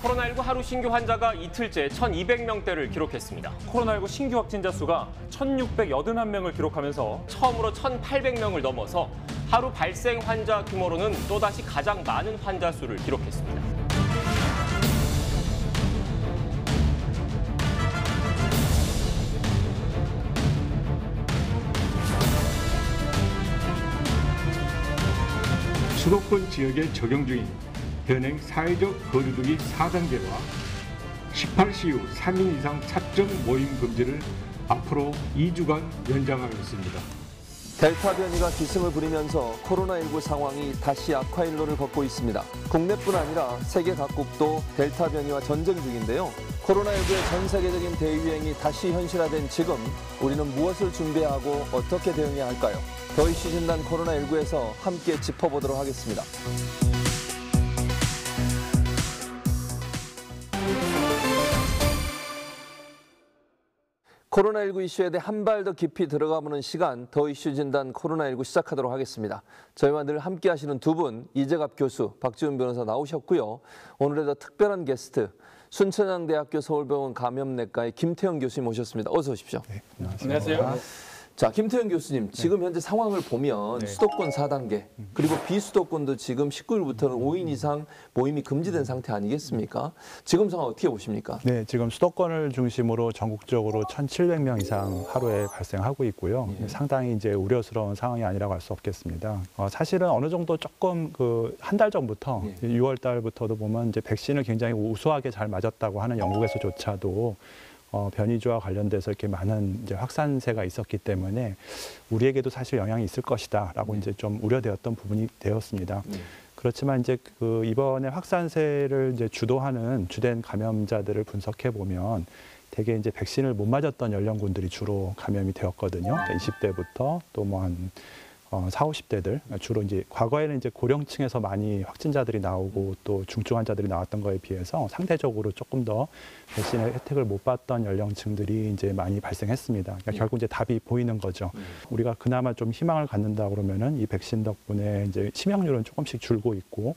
코로나19 하루 신규 환자가 이틀째 1,200명대를 기록했습니다. 코로나19 신규 확진자 수가 1,681명을 기록하면서 처음으로 1,800명을 넘어서 하루 발생 환자 규모로는 또다시 가장 많은 환자 수를 기록했습니다. 수도권 지역에 적용 중인 현행 사회적 거리두기 4단계와 18시 이후 3인 이상 사적 모임 금지를 앞으로 2주간 연장하겠습니다. 델타 변이가 기승을 부리면서 코로나19 상황이 다시 악화일로를 걷고 있습니다. 국내뿐 아니라 세계 각국도 델타 변이와 전쟁 중인데요. 코로나19의 전 세계적인 대유행이 다시 현실화된 지금 우리는 무엇을 준비하고 어떻게 대응해야 할까요? 더 이슈 진단 코로나19에서 함께 짚어보도록 하겠습니다. 코로나19 이슈에 대해 한 발 더 깊이 들어가보는 시간, 더 이슈 진단 코로나19 시작하도록 하겠습니다. 저희와 늘 함께 하시는 두 분, 이재갑 교수, 박지훈 변호사 나오셨고요. 오늘의 더 특별한 게스트, 순천향대학교 서울병원 감염내과의 김태형 교수님 모셨습니다. 어서 오십시오. 네, 안녕하세요. 자, 김태형 교수님, 지금 현재 상황을 보면 수도권 4단계, 그리고 비수도권도 지금 19일부터는 5인 이상 모임이 금지된 상태 아니겠습니까? 지금 상황 어떻게 보십니까? 네, 지금 수도권을 중심으로 전국적으로 1,700명 이상 하루에 발생하고 있고요. 상당히 이제 우려스러운 상황이 아니라고 할 수 없겠습니다. 사실은 어느 정도 조금 한 달 전부터 6월 달부터도 보면 이제 백신을 굉장히 우수하게 잘 맞았다고 하는 영국에서조차도 변이주와 관련돼서 이렇게 많은 이제 확산세가 있었기 때문에 우리에게도 사실 영향이 있을 것이다라고 이제 좀 우려되었던 부분이 되었습니다. 그렇지만 이제 이번에 확산세를 이제 주도하는 주된 감염자들을 분석해 보면 대개 이제 백신을 못 맞았던 연령군들이 주로 감염이 되었거든요. 20대부터 또 뭐 한 40, 50대들 주로 이제 과거에는 이제 고령층에서 많이 확진자들이 나오고 또 중증 환자들이 나왔던 거에 비해서 상대적으로 조금 더 백신의 혜택을 못 받던 연령층들이 이제 많이 발생했습니다. 그러니까 결국 이제 답이 보이는 거죠. 우리가 그나마 좀 희망을 갖는다 그러면은 이 백신 덕분에 이제 치명률은 조금씩 줄고 있고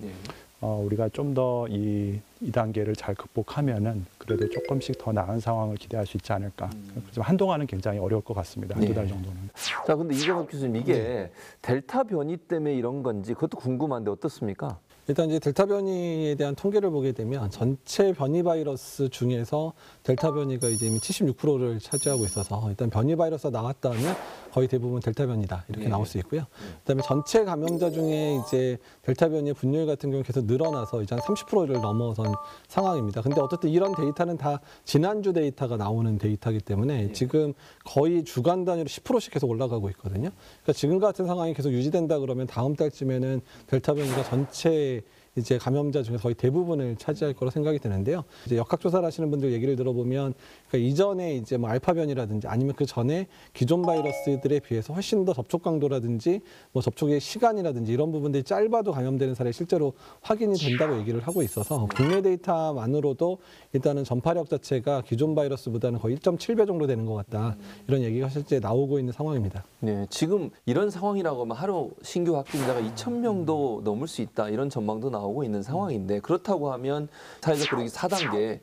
우리가 좀 더 이 2단계를 잘 극복하면은 그래도 조금씩 더 나은 상황을 기대할 수 있지 않을까. 그렇지만 한동안은 굉장히 어려울 것 같습니다. 한두 달 정도는. 자, 근데 이재갑 교수님, 이게 델타 변이 때문에 이런 건지 그것도 궁금한데 어떻습니까? 일단 이제 델타 변이에 대한 통계를 보게 되면 전체 변이 바이러스 중에서 델타 변이가 이제 이미 76%를 차지하고 있어서 일단 변이 바이러스가 나왔다 하면 거의 대부분 델타 변이다 이렇게 나올 수 있고요. 그다음에 전체 감염자 중에 이제 델타 변이의 분뇨율 같은 경우는 계속 늘어나서 이제 한 30%를 넘어선 상황입니다. 근데 어쨌든 이런 데이터는 다 지난주 데이터가 나오는 데이터이기 때문에 지금 거의 주간 단위로 10%씩 계속 올라가고 있거든요. 그러니까 지금 같은 상황이 계속 유지된다 그러면 다음 달쯤에는 델타 변이가 전체 이제 감염자 중에서 거의 대부분을 차지할 거로 생각이 드는데요. 이제 역학조사를 하시는 분들 얘기를 들어보면 그러니까 이전에 이제 뭐 알파 변이라든지 아니면 그 전에 기존 바이러스들에 비해서 훨씬 더 접촉 강도라든지 뭐 접촉의 시간이라든지 이런 부분들이 짧아도 감염되는 사례 실제로 확인이 된다고 얘기를 하고 있어서 국내 데이터만으로도 일단은 전파력 자체가 기존 바이러스보다는 거의 1.7배 정도 되는 것 같다. 이런 얘기가 실제 나오고 있는 상황입니다. 네, 지금 이런 상황이라고 하면 하루 신규 확진자가 2,000명도 넘을 수 있다. 이런 전망도 나오고 있는 상황인데 그렇다고 하면 사회적 거리두기 4단계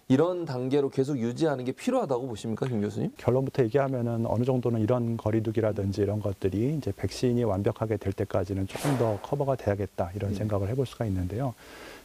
이런 단계로 계속 유지하는 게 필요하다고 보십니까, 김 교수님? 결론부터 얘기하면은 어느 정도는 이런 거리두기라든지 이런 것들이 이제 백신이 완벽하게 될 때까지는 조금 더 커버가 돼야겠다 이런 생각을 해볼 수가 있는데요.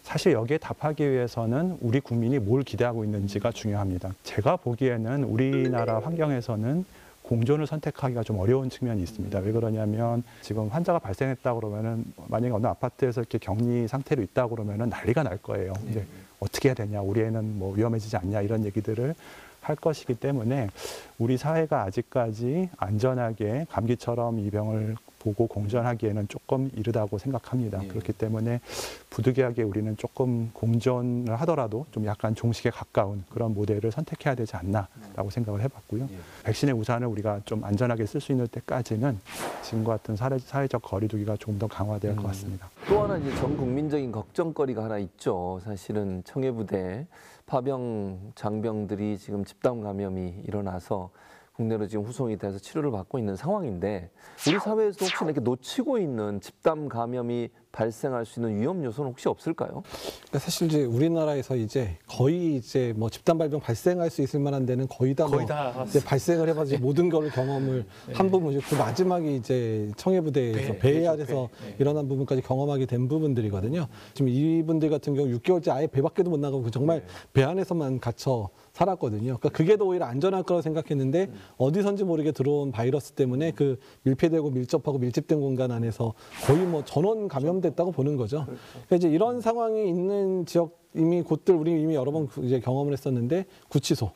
사실 여기에 답하기 위해서는 우리 국민이 뭘 기대하고 있는지가 중요합니다. 제가 보기에는 우리나라 환경에서는 공존을 선택하기가 좀 어려운 측면이 있습니다. 왜 그러냐면 지금 환자가 발생했다 그러면은 만약에 어느 아파트에서 이렇게 격리 상태로 있다 그러면은 난리가 날 거예요. 이제 어떻게 해야 되냐, 우리 애는 뭐 위험해지지 않냐 이런 얘기들을 할 것이기 때문에 우리 사회가 아직까지 안전하게 감기처럼 이 병을 보고 공존하기에는 조금 이르다고 생각합니다. 그렇기 때문에 부득이하게 우리는 조금 공존을 하더라도 좀 약간 종식에 가까운 그런 모델을 선택해야 되지 않나라고 생각을 해봤고요. 백신의 우산을 우리가 좀 안전하게 쓸 수 있는 때까지는 지금과 같은 사회적 거리두기가 조금 더 강화될 것 같습니다. 또 하나 이제 전 국민적인 걱정거리가 하나 있죠. 사실은 청해부대 파병 장병들이 지금 집단 감염이 일어나서 국내로 지금 후송이 돼서 치료를 받고 있는 상황인데 우리 사회에서 혹시 이렇게 놓치고 있는 집단 감염이 발생할 수 있는 위험 요소는 혹시 없을까요? 그러니까 사실 이제 우리나라에서 이제 거의 이제 뭐 집단 발병 발생할 수 있을 만한 데는 거의 다 이제 발생을 해봐서 모든 거를 경험을 한 부분이죠. 그 마지막이 이제 청해부대에서 배 아래서 일어난 부분까지 경험하게 된 부분들이거든요. 지금 이분들 같은 경우 6개월째 아예 배 밖에도 못 나가고 정말 배 안에서만 갇혀 살았거든요. 그러니까 그게 더 오히려 안전할 거라고 생각했는데 어디선지 모르게 들어온 바이러스 때문에 그 밀폐되고 밀접하고 밀집된 공간 안에서 거의 뭐 전원 감염됐다고 보는 거죠. 그러니까 이제 이런 상황이 있는 지역 이미 곳들 우리 이미 여러 번 이제 경험을 했었는데 구치소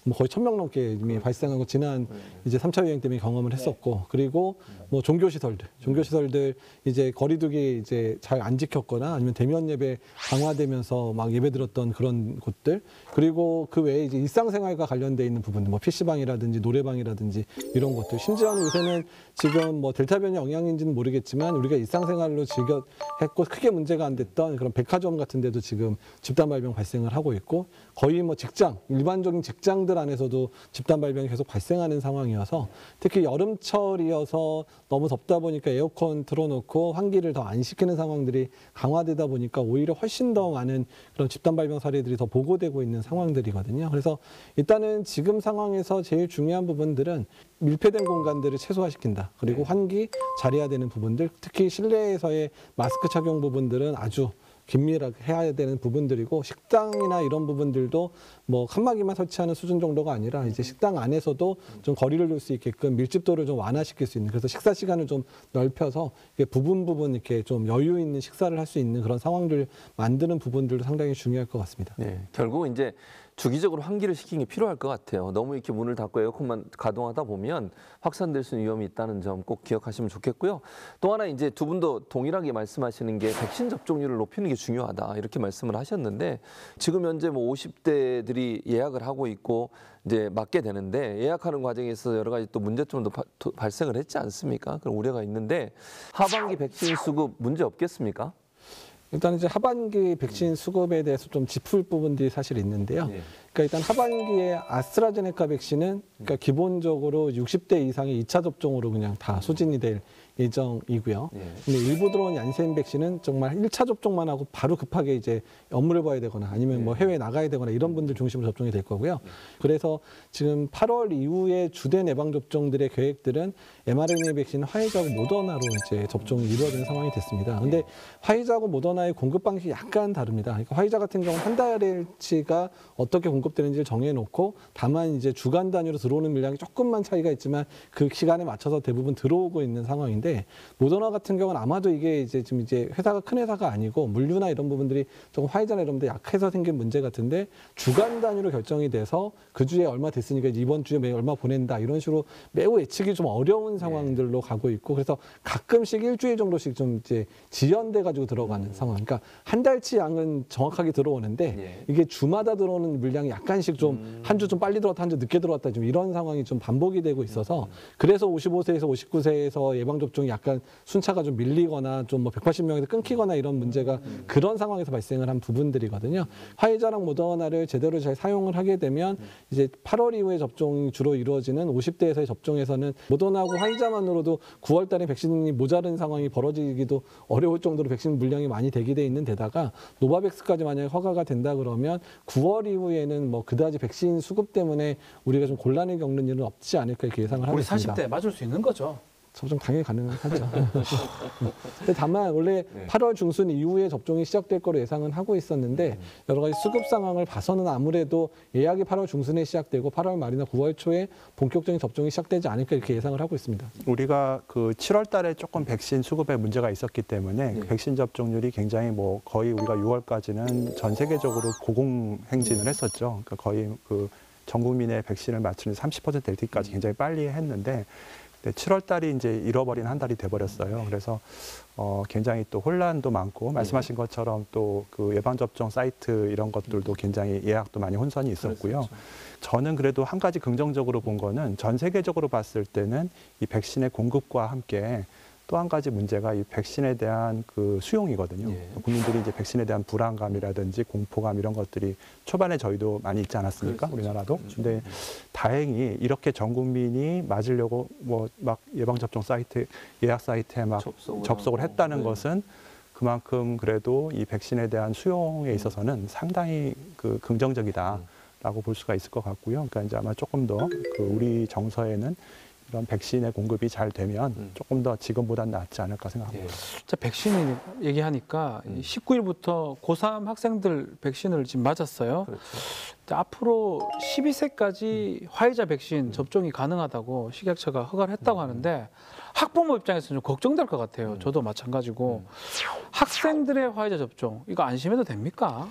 뭐 거의 1,000명 넘게 이미 발생하고 지난 이제 3차 유행 때문에 경험을 했었고 그리고 뭐 종교시설들 이제 거리두기 이제 잘 안 지켰거나 아니면 대면 예배 강화되면서 막 예배 드렸던 그런 곳들 그리고 그 외에 이제 일상생활과 관련돼 있는 부분들 뭐 PC방이라든지 노래방이라든지 이런 것들 심지어는 요새는 지금 뭐 델타 변이 영향인지는 모르겠지만 우리가 일상생활로 즐겨 했고 크게 문제가 안 됐던 그런 백화점 같은 데도 지금 집단 발병 발생을 하고 있고 거의 뭐 일반적인 직장들 안에서도 집단 발병이 계속 발생하는 상황이어서 특히 여름철이어서 너무 덥다 보니까 에어컨 틀어놓고 환기를 더 안 시키는 상황들이 강화되다 보니까 오히려 훨씬 더 많은 그런 집단 발병 사례들이 더 보고되고 있는 상황들이거든요. 그래서 일단은 지금 상황에서 제일 중요한 부분들은 밀폐된 공간들을 최소화시킨다. 그리고 환기 잘해야 되는 부분들, 특히 실내에서의 마스크 착용 부분들은 아주 긴밀하게 해야 되는 부분들이고 식당이나 이런 부분들도 뭐 칸막이만 설치하는 수준 정도가 아니라 이제 식당 안에서도 좀 거리를 둘 수 있게끔 밀집도를 좀 완화시킬 수 있는 그래서 식사 시간을 좀 넓혀서 부분 이렇게 좀 여유 있는 식사를 할 수 있는 그런 상황들을 만드는 부분들도 상당히 중요할 것 같습니다. 네, 결국 이제 주기적으로 환기를 시키는 게 필요할 것 같아요. 너무 이렇게 문을 닫고 에어컨만 가동하다 보면 확산될 수 있는 위험이 있다는 점 꼭 기억하시면 좋겠고요. 또 하나 이제 두 분도 동일하게 말씀하시는 게 백신 접종률을 높이는 게 중요하다 이렇게 말씀을 하셨는데 지금 현재 뭐 50대들이 예약을 하고 있고 이제 맞게 되는데 예약하는 과정에서 여러 가지 또 문제점도 발생을 했지 않습니까? 그런 우려가 있는데 하반기 백신 수급 문제 없겠습니까? 일단 이제 하반기 백신 수급에 대해서 좀 짚을 부분들이 사실 있는데요. 그러니까 일단 하반기에 아스트라제네카 백신은 그러니까 기본적으로 60대 이상의 2차 접종으로 그냥 다 소진이 될 예정이고요. 근데 일부 들어온 얀센 백신은 정말 1차 접종만 하고 바로 급하게 이제 업무를 봐야 되거나 아니면 뭐 해외에 나가야 되거나 이런 분들 중심으로 접종이 될 거고요. 그래서 지금 8월 이후에 주된 예방 접종들의 계획들은 mRNA 백신 화이자하고 모더나로 이제 접종이 이루어지는 상황이 됐습니다. 근데 화이자하고 모더나의 공급 방식이 약간 다릅니다. 그러니까 화이자 같은 경우는 한 달치가 어떻게 공급되는지를 정해놓고 다만 이제 주간 단위로 들어오는 물량이 조금만 차이가 있지만 그 시간에 맞춰서 대부분 들어오고 있는 상황인데 모더나 같은 경우는 아마도 이게 이제 지금 이제 회사가 큰 회사가 아니고 물류나 이런 부분들이 조금 화이자나 이런 데 약해서 생긴 문제 같은데 주간 단위로 결정이 돼서 그 주에 얼마 됐으니까 이번 주에 얼마 보낸다 이런 식으로 매우 예측이 좀 어려운 상황들로 가고 있고 그래서 가끔씩 일주일 정도씩 좀 이제 지연돼 가지고 들어가는 상황. 그러니까 한 달치 양은 정확하게 들어오는데 이게 주마다 들어오는 물량이 약간씩 좀 한 주 좀 빨리 들어왔다 한 주 늦게 들어왔다 좀 이런 상황이 좀 반복이 되고 있어서 그래서 55세에서 59세에서 예방 접종이 약간 순차가 좀 밀리거나 좀 뭐 180명에서 끊기거나 이런 문제가 그런 상황에서 발생을 한 부분들이거든요. 화이자랑 모더나를 제대로 잘 사용을 하게 되면 이제 8월 이후에 접종이 주로 이루어지는 50대에서의 접종에서는 모더나하고 화이자만으로도 9월 달에 백신이 모자른 상황이 벌어지기도 어려울 정도로 백신 물량이 많이 대기돼 있는 데다가 노바백스까지 만약에 허가가 된다 그러면 9월 이후에는 뭐 그다지 백신 수급 때문에 우리가 좀 곤란을 겪는 일은 없지 않을까 이렇게 예상을 하고 우리 있습니다. 40대 맞을 수 있는 거죠. 접종 당연히 가능하죠. 근데 다만 원래 8월 중순 이후에 접종이 시작될 거로 예상은 하고 있었는데 여러 가지 수급 상황을 봐서는 아무래도 예약이 8월 중순에 시작되고 8월 말이나 9월 초에 본격적인 접종이 시작되지 않을까 이렇게 예상을 하고 있습니다. 우리가 그 7월 달에 조금 백신 수급에 문제가 있었기 때문에 백신 접종률이 굉장히 뭐 거의 우리가 6월까지는 전 세계적으로 고공행진을 했었죠. 그러니까 거의 그 전 국민의 백신을 맞추는 30% 될 때까지 굉장히 빨리 했는데 7월 달이 이제 잃어버린 한 달이 돼버렸어요. 그래서 굉장히 또 혼란도 많고 말씀하신 것처럼 또 그 예방접종 사이트 이런 것들도 굉장히 예약도 많이 혼선이 있었고요. 저는 그래도 한 가지 긍정적으로 본 거는 전 세계적으로 봤을 때는 이 백신의 공급과 함께 또 한 가지 문제가 이 백신에 대한 그 수용이거든요. 국민들이 이제 백신에 대한 불안감이라든지 공포감 이런 것들이 초반에 저희도 많이 있지 않았습니까? 우리나라도. 근데 다행히 이렇게 전 국민이 맞으려고 뭐 막 예방접종 사이트, 예약 사이트에 막 접속을 했다는 것은 그만큼 그래도 이 백신에 대한 수용에 있어서는 상당히 그 긍정적이다라고 볼 수가 있을 것 같고요. 그러니까 이제 아마 조금 더 그 우리 정서에는 이런 백신의 공급이 잘 되면 조금 더 지금보다는 낫지 않을까 생각합니다. 자, 백신 얘기하니까 19일부터 고3 학생들 백신을 지금 맞았어요. 그렇죠. 앞으로 12세까지 화이자 백신 접종이 가능하다고 식약처가 허가를 했다고 하는데 학부모 입장에서는 좀 걱정될 것 같아요. 저도 마찬가지고 학생들의 화이자 접종 이거 안심해도 됩니까?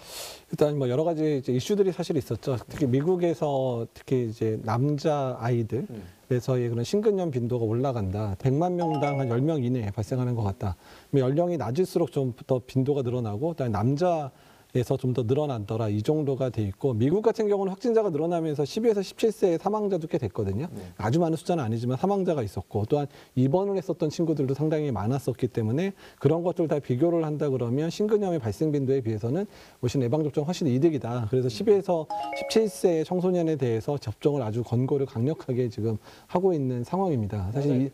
일단 뭐 여러 가지 이제 이슈들이 사실 있었죠. 특히 미국에서 특히 이제 남자 아이들에서의 그런 심근염 빈도가 올라간다. 100만 명당 한 10명 이내에 발생하는 것 같다. 연령이 낮을수록 좀 더 빈도가 늘어나고 그다음에 남자에서 좀 더 늘어난더라 이 정도가 돼 있고 미국 같은 경우는 확진자가 늘어나면서 12에서 17세의 사망자도 꽤 됐거든요. 아주 많은 숫자는 아니지만 사망자가 있었고 또한 입원을 했었던 친구들도 상당히 많았었기 때문에 그런 것들 다 비교를 한다 그러면 심근염의 발생 빈도에 비해서는 훨씬 예방접종 훨씬 이득이다. 그래서 12에서 17세의 청소년에 대해서 접종을 아주 권고를 강력하게 지금 하고 있는 상황입니다. 사실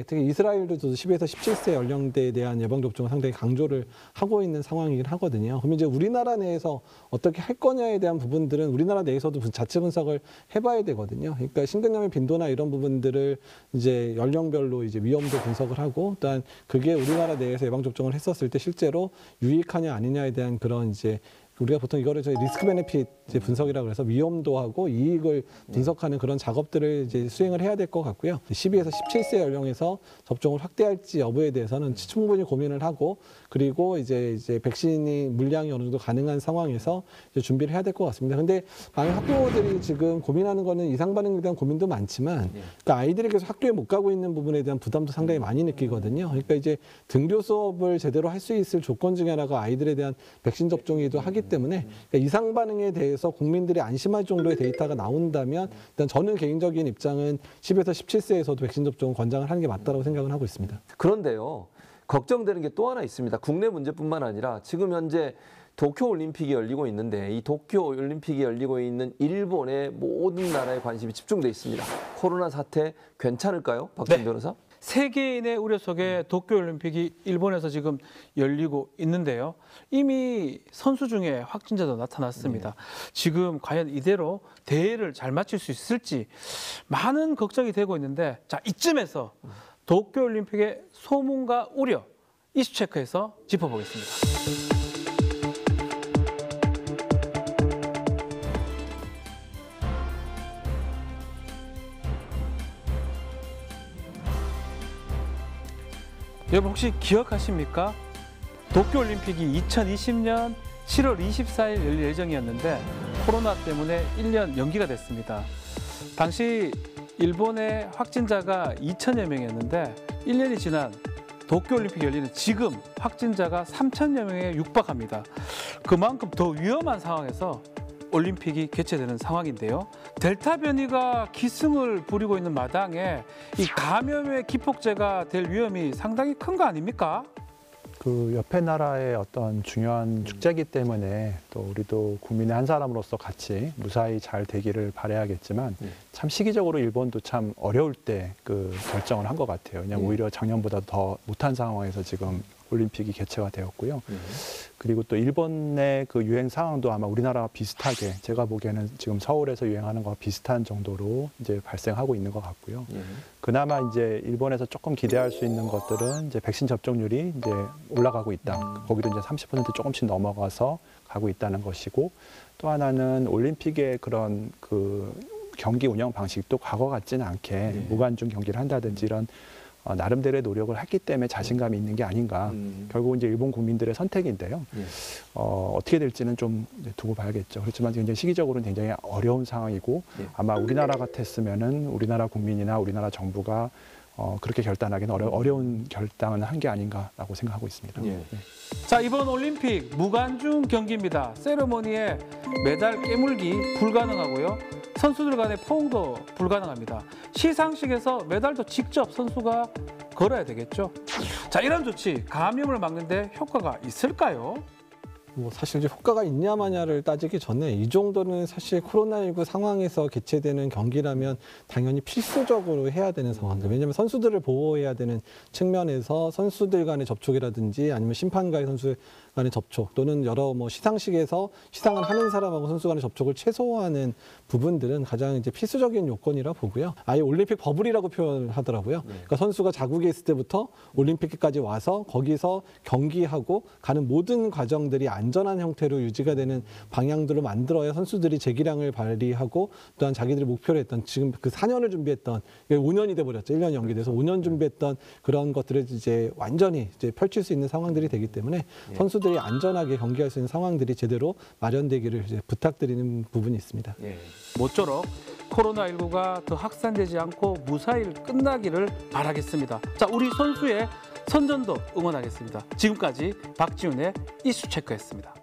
특히 이스라엘도 10에서 17세 연령대에 대한 예방접종을 상당히 강조를 하고 있는 상황이긴 하거든요. 그러면 이제 우리나라 내에서 어떻게 할 거냐에 대한 부분들은 우리나라 내에서도 자체 분석을 해봐야 되거든요. 그러니까 심근염의 빈도나 이런 부분들을 이제 연령별로 이제 위험도 분석을 하고, 또한 그게 우리나라 내에서 예방 접종을 했었을 때 실제로 유익하냐 아니냐에 대한 그런 이제 우리가 보통 이거를 저희 리스크 베네핏 분석이라고 해서 위험도하고 이익을 분석하는 그런 작업들을 이제 수행을 해야 될 것 같고요. 12에서 17세 연령에서 접종을 확대할지 여부에 대해서는 충분히 고민을 하고, 그리고 이제 백신이 물량이 어느 정도 가능한 상황에서 이제 준비를 해야 될 것 같습니다. 근데 많은 학부모들이 지금 고민하는 거는 이상 반응에 대한 고민도 많지만, 그러니까 아이들이 계속 학교에 못 가고 있는 부분에 대한 부담도 상당히 많이 느끼거든요. 그러니까 이제 등교 수업을 제대로 할 수 있을 조건 중에 하나가 아이들에 대한 백신 접종이기도 하기 때문에, 그러니까 이상 반응에 대해서 국민들이 안심할 정도의 데이터가 나온다면, 일단 저는 개인적인 입장은 10에서 17세에서도 백신 접종을 권장을 하는 게 맞다고 생각을 하고 있습니다. 그런데요, 걱정되는 게 또 하나 있습니다. 국내 문제뿐만 아니라 지금 현재 도쿄올림픽이 열리고 있는데, 이 도쿄올림픽이 열리고 있는 일본의 모든 나라의 관심이 집중돼 있습니다. 코로나 사태 괜찮을까요, 박준 변호사? 세계인의 우려 속에 도쿄올림픽이 일본에서 지금 열리고 있는데요. 이미 선수 중에 확진자도 나타났습니다. 지금 과연 이대로 대회를 잘 마칠 수 있을지 많은 걱정이 되고 있는데, 자, 이쯤에서 도쿄올림픽의 소문과 우려 이슈체크에서 짚어보겠습니다. 여러분 혹시 기억하십니까? 도쿄올림픽이 2020년 7월 24일 열릴 예정이었는데 코로나 때문에 1년 연기가 됐습니다. 당시 일본의 확진자가 2천여 명이었는데 1년이 지난 도쿄올림픽이 열리는 지금 확진자가 3천여 명에 육박합니다. 그만큼 더 위험한 상황에서 올림픽이 개최되는 상황인데요. 델타 변이가 기승을 부리고 있는 마당에 이 감염의 기폭제가 될 위험이 상당히 큰 거 아닙니까? 그 옆에 나라의 어떤 중요한 축제이기 때문에 또 우리도 국민의 한 사람으로서 같이 무사히 잘 되기를 바라야겠지만, 참 시기적으로 일본도 참 어려울 때 그 결정을 한 것 같아요. 그냥 오히려 작년보다 더 못한 상황에서 지금 올림픽이 개최가 되었고요. 그리고 또 일본의 그 유행 상황도 아마 우리나라와 비슷하게, 제가 보기에는 지금 서울에서 유행하는 거와 비슷한 정도로 이제 발생하고 있는 것 같고요. 그나마 이제 일본에서 조금 기대할 수 있는 것들은 이제 백신 접종률이 이제 올라가고 있다. 거기도 이제 30% 조금씩 넘어가서 가고 있다는 것이고, 또 하나는 올림픽의 그런 그 경기 운영 방식도 과거 같지는 않게 무관중 경기를 한다든지 이런 나름대로의 노력을 했기 때문에 자신감이 있는 게 아닌가. 결국은 이제 일본 국민들의 선택인데요. 어떻게 될지는 좀 두고 봐야겠죠. 그렇지만 굉장히 시기적으로는 굉장히 어려운 상황이고, 아마 우리나라 같았으면은 우리나라 국민이나 우리나라 정부가 그렇게 결단하기는 어려운 결단을 한 게 아닌가라고 생각하고 있습니다. 자, 이번 올림픽 무관중 경기입니다. 세레모니에 메달 깨물기 불가능하고요. 선수들 간의 포옹도 불가능합니다. 시상식에서 메달도 직접 선수가 걸어야 되겠죠. 자, 이런 조치 감염을 막는 데 효과가 있을까요? 뭐 사실 이제 효과가 있냐 마냐를 따지기 전에 이 정도는 사실 코로나19 상황에서 개최되는 경기라면 당연히 필수적으로 해야 되는 상황들. 왜냐하면 선수들을 보호해야 되는 측면에서 선수들 간의 접촉이라든지 아니면 심판과의 선수 간의 접촉 또는 여러 뭐 시상식에서 시상을 하는 사람하고 선수 간의 접촉을 최소화하는 부분들은 가장 이제 필수적인 요건이라 보고요. 아예 올림픽 버블이라고 표현을 하더라고요. 그러니까 선수가 자국에 있을 때부터 올림픽까지 와서 거기서 경기하고 가는 모든 과정들이 안전한 형태로 유지가 되는 방향들로 만들어야 선수들이 재기량을 발휘하고 또한 자기들이 목표로 했던 지금 그 4년을 준비했던 5년이 돼버렸죠. 1년 연기돼서 5년 준비했던 그런 것들을 이제 완전히 이제 펼칠 수 있는 상황들이 되기 때문에 선수들이 안전하게 경기할 수 있는 상황들이 제대로 마련되기를 이제 부탁드리는 부분이 있습니다. 모쪼록 코로나19가 더 확산되지 않고 무사히 끝나기를 바라겠습니다. 자, 우리 선수의 선전도 응원하겠습니다. 지금까지 박지훈의 이슈체크였습니다.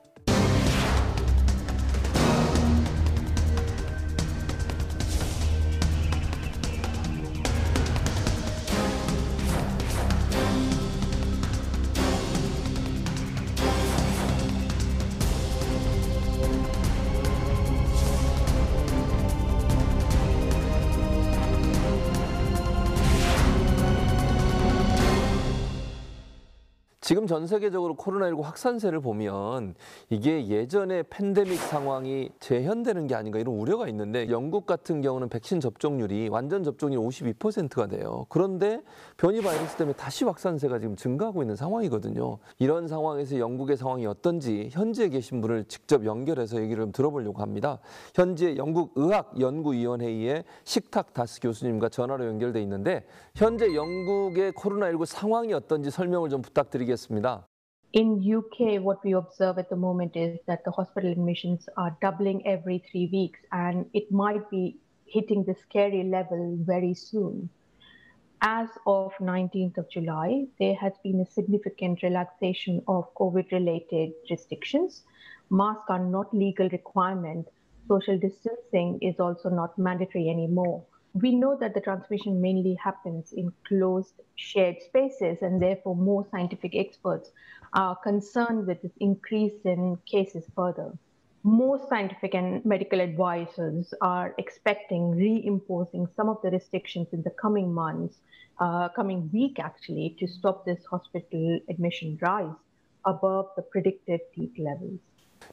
지금 전 세계적으로 코로나19 확산세를 보면 이게 예전의 팬데믹 상황이 재현되는 게 아닌가 이런 우려가 있는데 영국 같은 경우는 백신 접종률이 완전 접종률 52%가 돼요. 그런데 변이 바이러스 때문에 다시 확산세가 지금 증가하고 있는 상황이거든요. 이런 상황에서 영국의 상황이 어떤지 현지에 계신 분을 직접 연결해서 얘기를 좀 들어보려고 합니다. 현재 영국 의학연구위원회의 식탁 다스 교수님과 전화로 연결돼 있는데 현재 영국의 코로나19 상황이 어떤지 설명을 좀 부탁드리겠습니다. In UK, what we observe at the moment is that the hospital admissions are doubling every 3 weeks, and it might be hitting the scary level very soon. As of 19th of July, there has been a significant relaxation of COVID-related restrictions. Masks are not legal requirement. Social distancing is also not mandatory anymore. We know that the transmission mainly happens in closed, shared spaces, and therefore more scientific experts are concerned with this increase in cases further. Most scientific and medical advisors are expecting reimposing some of the restrictions in the coming months, coming week actually, to stop this hospital admission rise above the predicted peak levels.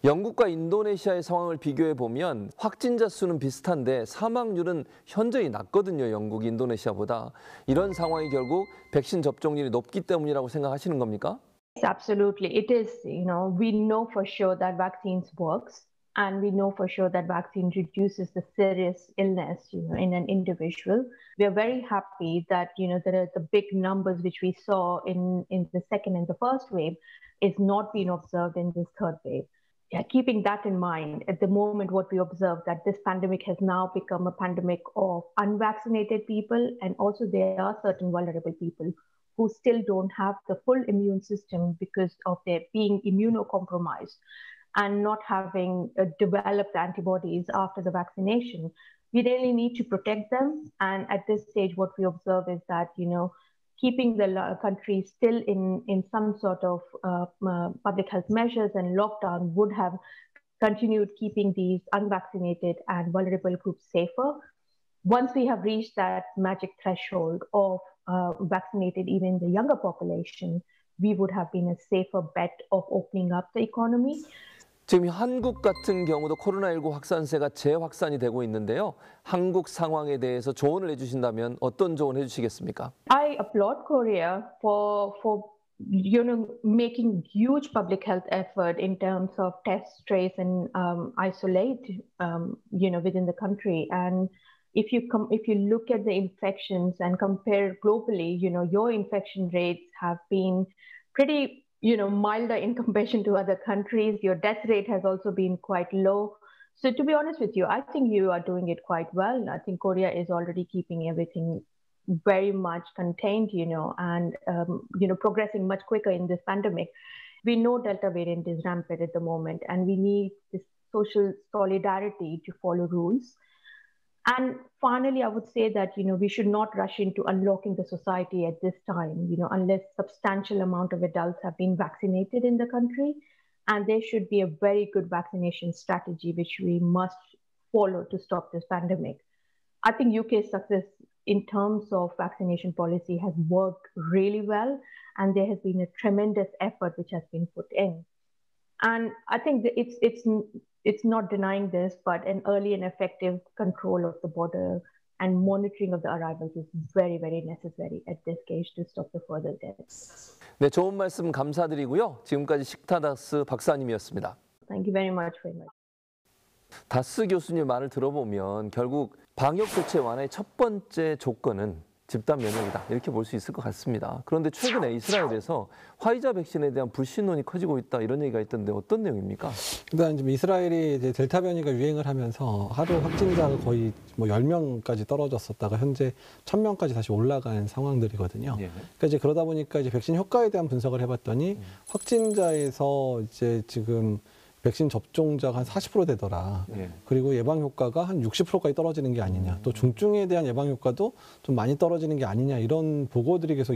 영국과 인도네시아의 상황을 비교해 보면 확진자 수는 비슷한데 사망률은 현저히 낮거든요. 영국, 인도네시아보다. 이런 상황이 결국 백신 접종률이 높기 때문이라고 생각하시는 겁니까? Yes, absolutely. It is, we know for sure that vaccines works, and we know for sure that vaccine reduces the serious illness, in an individual. We are very happy that, there are the big numbers which we saw in the second and the first wave is not being observed in this third wave. Yeah, keeping that in mind, at the moment, what we observe that this pandemic has now become a pandemic of unvaccinated people, and also there are certain vulnerable people who still don't have the full immune system because of their being immunocompromised and not having developed antibodies after the vaccination. We really need to protect them. And at this stage, what we observe is that, keeping the country still in some sort of public health measures and lockdown would have continued keeping these unvaccinated and vulnerable groups safer. Once we have reached that magic threshold of vaccinated even the younger population, we would have been a safer bet of opening up the economy. 지금 한국 같은 경우도 코로나19 확산세가 재확산이 되고 있는데요. 한국 상황에 대해서 조언을 해주신다면 어떤 조언 해주시겠습니까? I applaud Korea for making huge public health effort in terms of test, trace, and isolate, within the country. And if you look at the infections and compare globally, your infection rates have been pretty milder in comparison to other countries. Your death rate has also been quite low. So to be honest with you, I think you are doing it quite well. I think Korea is already keeping everything very much contained, and, progressing much quicker in this pandemic. We know Delta variant is rampant at the moment, and we need this social solidarity to follow rules. And finally, I would say that, we should not rush into unlocking the society at this time, unless substantial amount of adults have been vaccinated in the country. And there should be a very good vaccination strategy which we must follow to stop this pandemic. I think UK's success in terms of vaccination policy has worked really well, and there has been a tremendous effort which has been put in. And I think that it's not denying this, but an early and effective control of the border and monitoring of the arrivals is very, very necessary at this stage to stop the further deaths. 네, 좋은 말씀 감사드리고요. 지금까지 식타다스 박사님이었습니다. Thank you very much. 다스 교수님 말을 들어보면 결국 방역 조치 완화의 첫 번째 조건은 집단 면역이다, 이렇게 볼 수 있을 것 같습니다. 그런데 최근에 이스라엘에서 화이자 백신에 대한 불신론이 커지고 있다, 이런 얘기가 있던데 어떤 내용입니까? 일단 지금 이스라엘이 이제 델타 변이가 유행을 하면서 하루 확진자가 거의 뭐 10명까지 떨어졌었다가 현재 1000명까지 다시 올라간 상황들이거든요. 예. 그러니까 이제 그러다 보니까 이제 백신 효과에 대한 분석을 해봤더니 확진자에서 이제 지금 백신 접종자가 한 40% 되더라. 예. 그리고 예방 효과가 한 60%까지 떨어지는 게 아니냐. 또 중증에 대한 예방 효과도 좀 많이 떨어지는 게 아니냐. 이런 보고들이 계속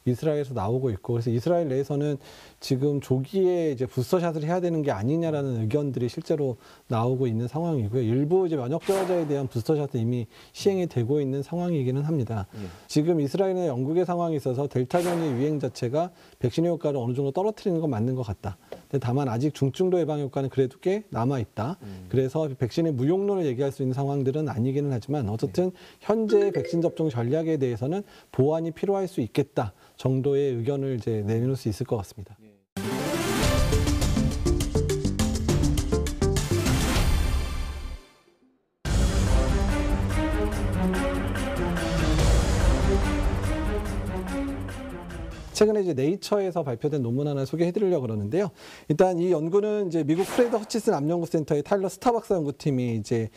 이스라엘에서 나오고 있고, 그래서 이스라엘 내에서는 지금 조기에 이제 부스터샷을 해야 되는 게 아니냐라는 의견들이 실제로 나오고 있는 상황이고요. 일부 이제 면역 저하자에 대한 부스터샷은 이미 시행이 되고 있는 상황이기는 합니다. 지금 이스라엘이나 영국의 상황에 있어서 델타 변이 유행 자체가 백신의 효과를 어느 정도 떨어뜨리는 건 맞는 것 같다. 근데 다만 아직 중증도 예방 효과는 그래도 꽤 남아있다. 그래서 백신의 무용론을 얘기할 수 있는 상황들은 아니기는 하지만 어쨌든 현재 백신 접종 전략에 대해서는 보완이 필요할 수 있겠다 정도의 의견을 이제 내놓을 수 있을 것 같습니다. 최근에 이제 네이처에서 발표된 논문 하나 소개해드리려고 그러는데요. 일단 이 연구는 이제 미국 프레드 허치슨 암연구센터의 타일러 스타 박사 연구팀이 이제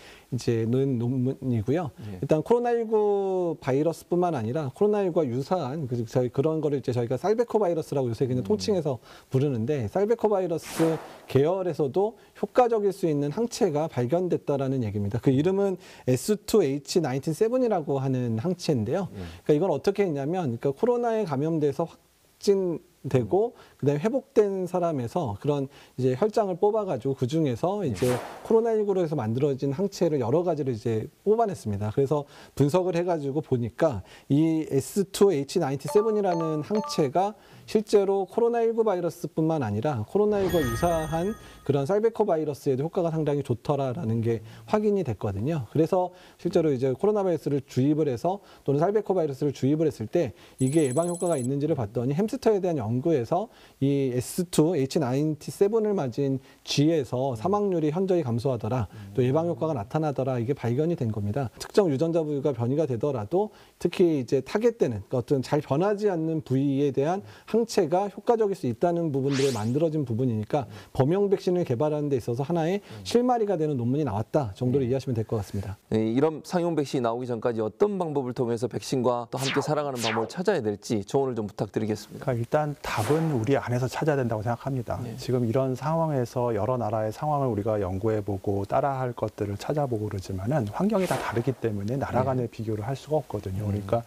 낸 논문이고요. 일단 코로나19 바이러스뿐만 아니라 코로나19와 유사한 저희 그런 거를 이제 저희가 살베코 바이러스라고 요새 그냥 통칭해서 부르는데, 살베코 바이러스 계열에서도 효과적일 수 있는 항체가 발견됐다라는 얘기입니다. 그 이름은 S2H97이라고 하는 항체인데요. 그러니까 이건 어떻게 했냐면, 그러니까 코로나에 감염돼서 확진되고 그다음에 회복된 사람에서 그런 이제 혈장을 뽑아가지고 그 중에서 이제 코로나19로 해서 만들어진 항체를 여러 가지를 이제 뽑아냈습니다. 그래서 분석을 해가지고 보니까 이 S2H97이라는 항체가 실제로 코로나19 바이러스뿐만 아니라 코로나19와 유사한 그런 살베코 바이러스에도 효과가 상당히 좋더라라는 게 확인이 됐거든요. 그래서 실제로 이제 코로나 바이러스를 주입을 해서 또는 살베코 바이러스를 주입을 했을 때 이게 예방 효과가 있는지를 봤더니 햄스터에 대한 연구에서 이 S2H97을 맞은 쥐에서 사망률이 현저히 감소하더라, 또 예방 효과가 나타나더라, 이게 발견이 된 겁니다. 특정 유전자 부위가 변이가 되더라도 특히 이제 타겟되는 어떤 잘 변하지 않는 부위에 대한 항체가 효과적일 수 있다는 부분들에 만들어진 부분이니까 범용 백신을 개발하는 데 있어서 하나의 실마리가 되는 논문이 나왔다 정도로 이해하시면 될 것 같습니다. 네, 이런 상용 백신이 나오기 전까지 어떤 방법을 통해서 백신과 또 함께 살아가는 방법을 찾아야 될지 조언을 좀 부탁드리겠습니다. 그러니까 일단 답은 우리 안에서 찾아야 된다고 생각합니다. 지금 이런 상황에서 여러 나라의 상황을 우리가 연구해보고 따라할 것들을 찾아보고 그러지만은 환경이 다 다르기 때문에 나라 간의 비교를 할 수가 없거든요. 그러니까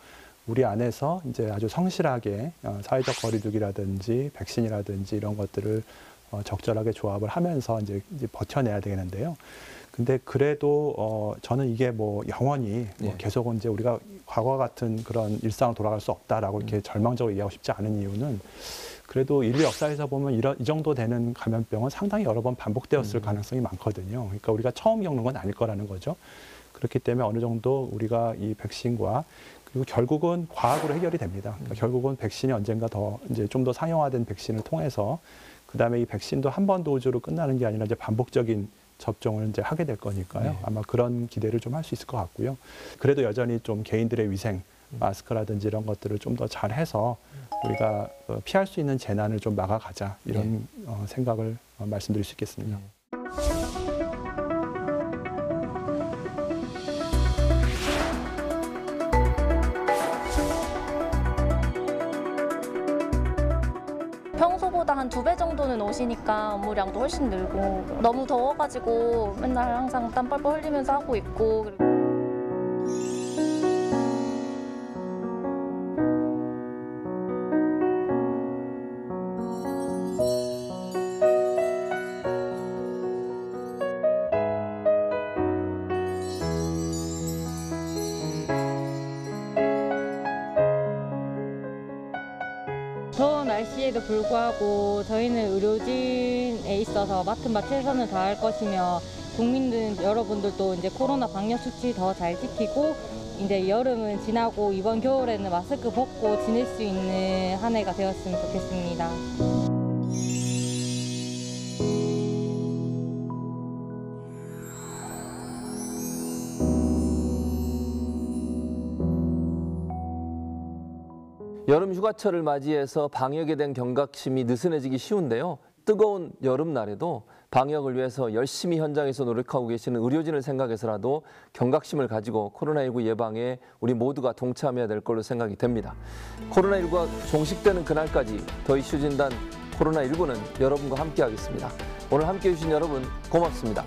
우리 안에서 이제 아주 성실하게 사회적 거리두기라든지 백신이라든지 이런 것들을 적절하게 조합을 하면서 이제 버텨내야 되겠는데요. 근데 그래도 저는 이게 뭐 영원히 계속 이제 우리가 과거 같은 그런 일상으로 돌아갈 수 없다라고 이렇게 절망적으로 얘기하고 싶지 않은 이유는, 그래도 인류 역사에서 보면 이 정도 되는 감염병은 상당히 여러 번 반복되었을 가능성이 많거든요. 그러니까 우리가 처음 겪는 건 아닐 거라는 거죠. 그렇기 때문에 어느 정도 우리가 이 백신과, 그리고 결국은 과학으로 해결이 됩니다. 그러니까 결국은 백신이 언젠가 더 이제 좀 더 상용화된 백신을 통해서 그다음에 이 백신도 한 번 도주로 끝나는 게 아니라 이제 반복적인 접종을 이제 하게 될 거니까요. 아마 그런 기대를 좀 할 수 있을 것 같고요. 그래도 여전히 좀 개인들의 위생, 마스크라든지 이런 것들을 좀 더 잘해서 우리가 피할 수 있는 재난을 좀 막아가자, 이런 생각을 말씀드릴 수 있겠습니다. 평소보다 한 2배 정도는 오시니까 업무량도 훨씬 늘고, 너무 더워가지고 맨날 항상 땀 뻘뻘 흘리면서 하고 있고. 시기에도 불구하고 저희는 의료진에 있어서 맡은 바 최선을 다할 것이며 국민들 여러분들도 이제 코로나 방역 수칙 더 잘 지키고 이제 여름은 지나고 이번 겨울에는 마스크 벗고 지낼 수 있는 한 해가 되었으면 좋겠습니다. 여름 휴가철을 맞이해서 방역에 대한 경각심이 느슨해지기 쉬운데요. 뜨거운 여름날에도 방역을 위해서 열심히 현장에서 노력하고 계시는 의료진을 생각해서라도 경각심을 가지고 코로나19 예방에 우리 모두가 동참해야 될 걸로 생각이 됩니다. 코로나19가 종식되는 그날까지 더 이슈 진단 코로나19는 여러분과 함께하겠습니다. 오늘 함께해 주신 여러분 고맙습니다.